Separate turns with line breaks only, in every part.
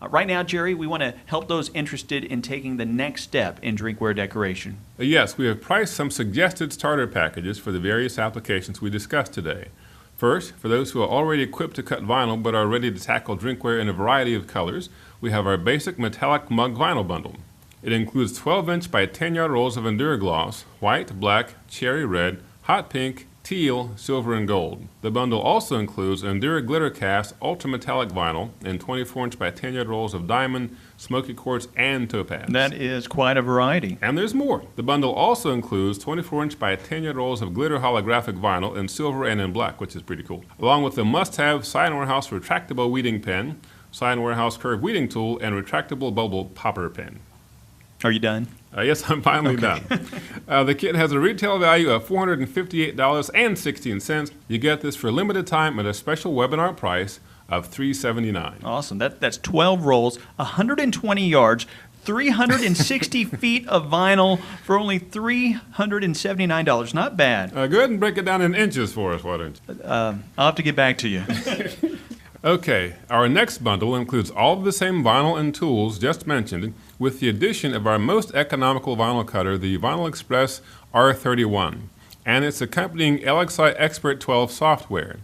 Right now, Jerry, we want to help those interested in taking the next step in drinkware decoration.
Yes, we have priced some suggested starter packages for the various applications we discussed today. First, for those who are already equipped to cut vinyl but are ready to tackle drinkware in a variety of colors, we have our basic metallic mug vinyl bundle. It includes 12-inch by 10-yard rolls of Endurogloss, white, black, cherry red, hot pink, teal, silver, and gold. The bundle also includes Endura Glitter Cast Ultra Metallic Vinyl and 24-inch by 10-yard rolls of diamond, smoky quartz, and topaz.
That is quite a variety.
And there's more. The bundle also includes 24-inch by 10-yard rolls of glitter holographic vinyl in silver and in black, which is pretty cool, along with the must-have Sign Warehouse retractable weeding pen, Sign Warehouse curved weeding tool, and retractable bubble popper pen.
Are you done?
Yes, I'm finally done. The kit has a retail value of $458.16. You get this for a limited time at a special webinar price of $379.
Awesome. That's 12 rolls, 120 yards, 360 feet of vinyl for only $379. Not bad.
Go ahead and break it down in inches for us, why don't you?
I'll have to get back to you.
Okay, our next bundle includes all of the same vinyl and tools just mentioned, with the addition of our most economical vinyl cutter, the Vinyl Express R31, and its accompanying LXI Expert 12 software.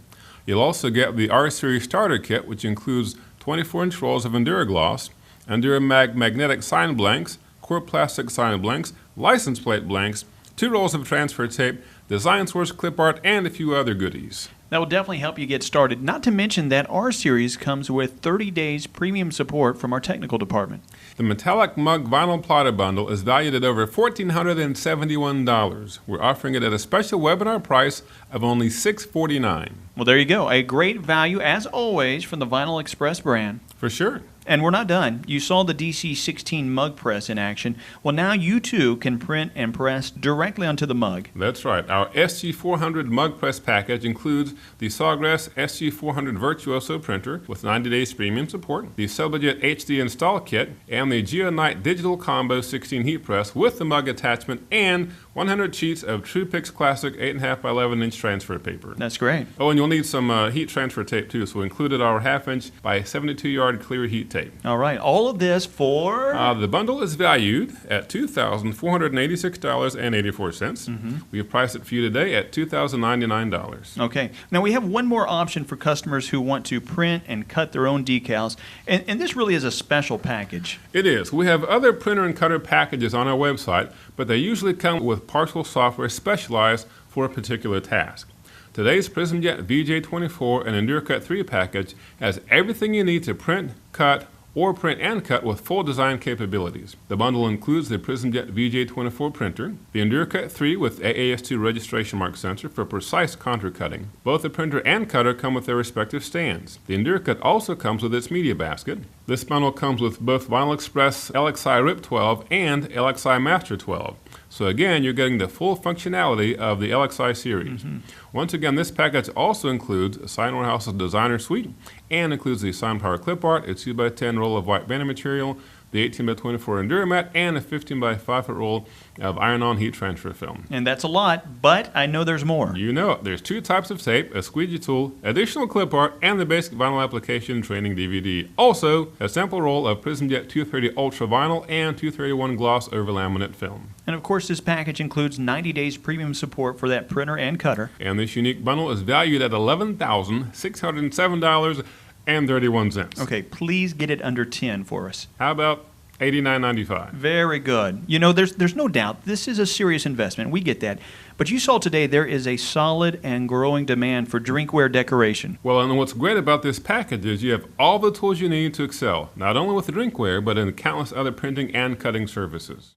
You'll also get the R-Series starter kit, which includes 24-inch rolls of Endurogloss, Enduromag magnetic sign blanks, core plastic sign blanks, license plate blanks, 2 rolls of transfer tape, Design Source clip art, and a few other goodies.
That will definitely help you get started. Not to mention that our series comes with 30 days premium support from our technical department.
The metallic mug vinyl plotter bundle is valued at over $1,471. We're offering it at a special webinar price of only $649.
Well, there you go. A great value, as always, from the Vinyl Express brand.
For sure.
And we're not done. You saw the DC-16 mug press in action. Well, now you too can print and press directly onto the mug.
That's right. Our SG400 mug press package includes the Sawgrass SG400 Virtuoso printer with 90 days premium support, the Subajet HD install kit, and the Geonite Digital Combo 16 heat press with the mug attachment and 100 sheets of TruePix Classic 8.5 by 11-inch transfer paper.
That's great.
Oh, and you'll need some heat transfer tape too, so we included our 1/2-inch by 72-yard clear heat tape.
All right, all of this for?
The bundle is valued at $2,486.84. We have priced it for you today at $2,099.
Okay. Now we have one more option for customers who want to print and cut their own decals, and this really is a special package.
It is. We have other printer and cutter packages on our website, but they usually come with partial software specialized for a particular task. Today's PrismJet VJ24 and EndurCut 3 package has everything you need to print, cut, or print and cut with full design capabilities. The bundle includes the PrismJet VJ24 printer, the EndurCut 3 with AAS2 registration mark sensor for precise contour cutting. Both the printer and cutter come with their respective stands. The EndurCut also comes with its media basket. This bundle comes with both Vinyl Express LXI RIP 12 and LXI Master 12. So again, you're getting the full functionality of the LXI series. Once again, this package also includes Sign Warehouse's Designer Suite and includes the Sign Power clip art, a 2x10 roll of white banding material, the 18x24 Enduramat, and a 15x5 foot roll of iron-on heat transfer film.
And that's a lot, but I know there's more.
You know it. There's 2 types of tape, a squeegee tool, additional clip art, and the basic vinyl application training DVD. Also, a sample roll of PrismJet 230 Ultra Vinyl and 231 Gloss over laminate film.
And of course, this package includes 90 days premium support for that printer and cutter.
And this unique bundle is valued at $11,607.31.
Okay, please get it under 10 for us.
How about $89.95?
Very good. You know, there's no doubt this is a serious investment. We get that. But you saw today there is a solid and growing demand for drinkware decoration.
Well, and what's great about this package is you have all the tools you need to excel, not only with the drinkware, but in countless other printing and cutting services.